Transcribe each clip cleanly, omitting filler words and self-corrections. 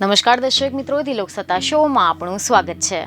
નમસ્કાર દર્શક મિત્રો, લોકસત્તા શોમાં આપણું સ્વાગત છે।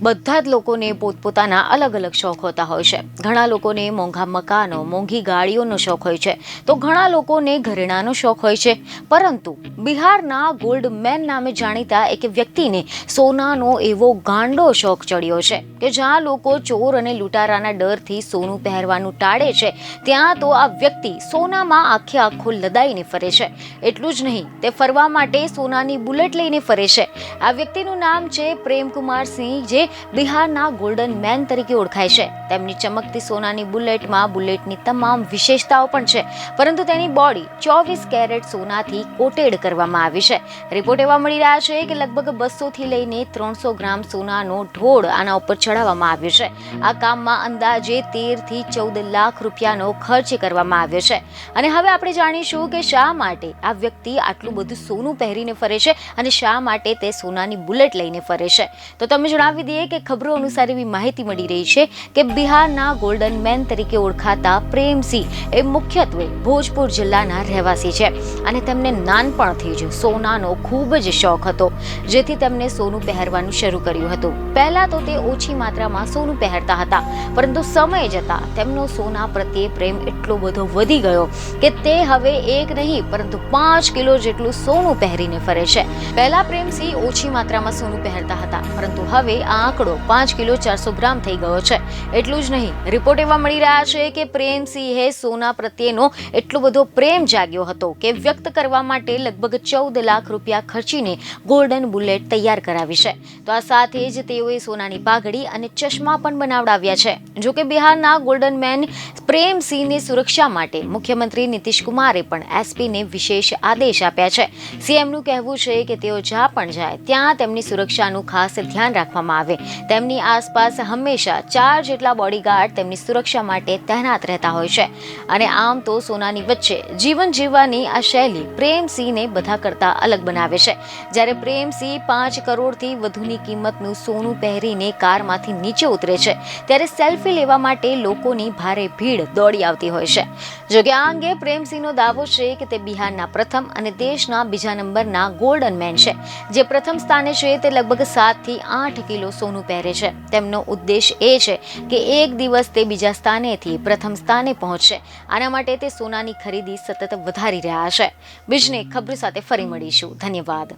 બધા જ લોકોને પોતપોતાના અલગ અલગ શોખ હોતા હોય છે। ઘણા લોકોને મોંઘા મકાનો, મોંઘી ગાડીઓનો શોખ હોય છે, તો ઘણા લોકોને ઘરેણાંનો શોખ હોય છે। પરંતુ બિહારના ગોલ્ડ મેન નામે જાણીતા એક વ્યક્તિને સોનાનો એવો ગાંડો શોખ ચડ્યો છે કે જ્યાં લોકો ચોર અને લૂંટારાના ડરથી સોનું પહેરવાનું ટાળે છે, ત્યાં તો આ વ્યક્તિ સોનામાં આખો લદાઈને ફરે છે। એટલું જ નહીં, તે ફરવા માટે સોનાની બુલેટ લઈને ફરે છે। આ વ્યક્તિનું નામ છે પ્રેમકુમાર સિંહ, જે બિહારના ગોલ્ડન મેન તરીકે ઓળખાય છે। તેમની ચમકતી સોનાની બુલેટની તમામ વિશેષતાઓ પણ છે, પરંતુ તેની બોડી 24 કેરેટ સોનાથી કોટેડ કરવામાં આવી છે। રિપોર્ટ એવા મળી રહ્યા છે કે લગભગ 200 થી લઈને 300 ગ્રામ સોનાનો ઢોળ આના ઉપર ચડાવવામાં આવ્યો છે। આ કામમાં અંદાજે 13 થી 14 લાખ રૂપિયાનો ખર્ચ કરવામાં આવ્યો છે। અને હવે આપણે જાણીશું કે શા માટે આ વ્યક્તિ આટલું બધું સોનું પહેરીને ફરે છે અને શા માટે તે સોનાની બુલેટ લઈને ફરે છે। તો તમે જણાવી દઈએ કે ખબરો અનુસાર એવી માહિતી મળી રહી છે કે બિહારના ગોલ્ડન મેન તરીકે ઓળખાતા પ્રેમસિંહ એ મુખ્યત્વે ભોજપુર જિલ્લાના રહેવાસી છે અને તેમને નાનપણથી જ સોનાનો ખૂબ જ શોખ હતો, જેથી તેમને સોનું પહેરવાનું શરૂ કર્યું હતું। પહેલા તો તે ઓછી માત્રામાં સોનું પહેરતા હતા, પરંતુ સમય જતા તેમનો સોના પ્રત્યે પ્રેમ એટલો બધો વધી ગયો કે તે હવે એક નહીં પરંતુ 5 કિલો જેટલું સોનું પહેરીને ફરે છે। પહેલા પ્રેમસિંહ ઓછી માત્રામાં સોનું પહેરતા હતા, પરંતુ હવે આ આંકડો 5 કિલો 400 ગ્રામ થઈ ગયો છે। એટલું જ નહીં, રિપોર્ટ એવા મળી રહ્યા છે કે પ્રેમસિંહે સોના પ્રત્યેનો એટલો બધો પ્રેમ જાગ્યો હતો કે વ્યક્ત કરવા માટે લગભગ 14 લાખ રૂપિયા ખર્ચીને ગોલ્ડન બુલેટ તૈયાર કરાવી છે। તો આ સાથે જ તેઓએ સોનાની પાઘડી અને ચશ્મા પણ બનાવડાવ્યા છે। જો કે બિહારના ગોલ્ડન મેન પ્રેમસિંહની સુરક્ષા માટે મુખ્યમંત્રી નીતિશ કુમારે પણ એસપીને વિશેષ આદેશ આપ્યા છે। સીએમનું કહેવું છે કે તેઓ જ્યાં પણ જાય ત્યાં તેમની સુરક્ષાનું ખાસ ધ્યાન રાખવામાં આવે। તેમની આસપાસ હંમેશા 4 જેટલા બોડીગાર્ડ તેમની સુરક્ષા માટે તૈનાત રહેતા હોય છે। અને આમ તો સોનાની વચ્ચે જીવન જીવવાની આ શૈલી પ્રેમસિંહને બધા કરતા અલગ બનાવે છે। જ્યારે પ્રેમસિંહ 5 કરોડથી વધુની કિંમતનું સોનું પહેરીને કારમાંથી નીચે ઉતરે છે, ત્યારે સેલ્ફી લેવા માટે લોકોની ભારે ભીડ દોડી આવતી હોય છે। જોકે આ અંગે પ્રેમસિંહનો દાવો છે કે તે બિહારના પ્રથમ અને દેશના બીજા નંબરના ગોલ્ડન મેન છે। જે પ્રથમ સ્થાને છે તે લગભગ 7 થી 8 કિલો સોનું પહેરે છે। તેમનો ઉદ્દેશ એ છે કે એક દિવસ તે બીજા સ્થાનેથી પ્રથમ સ્થાને પહોંચશે। આના માટે તે સોનાની ખરીદી સતત વધારી રહ્યા છે। બીજને ખબર સાથે ફરી મળીશું। ધન્યવાદ।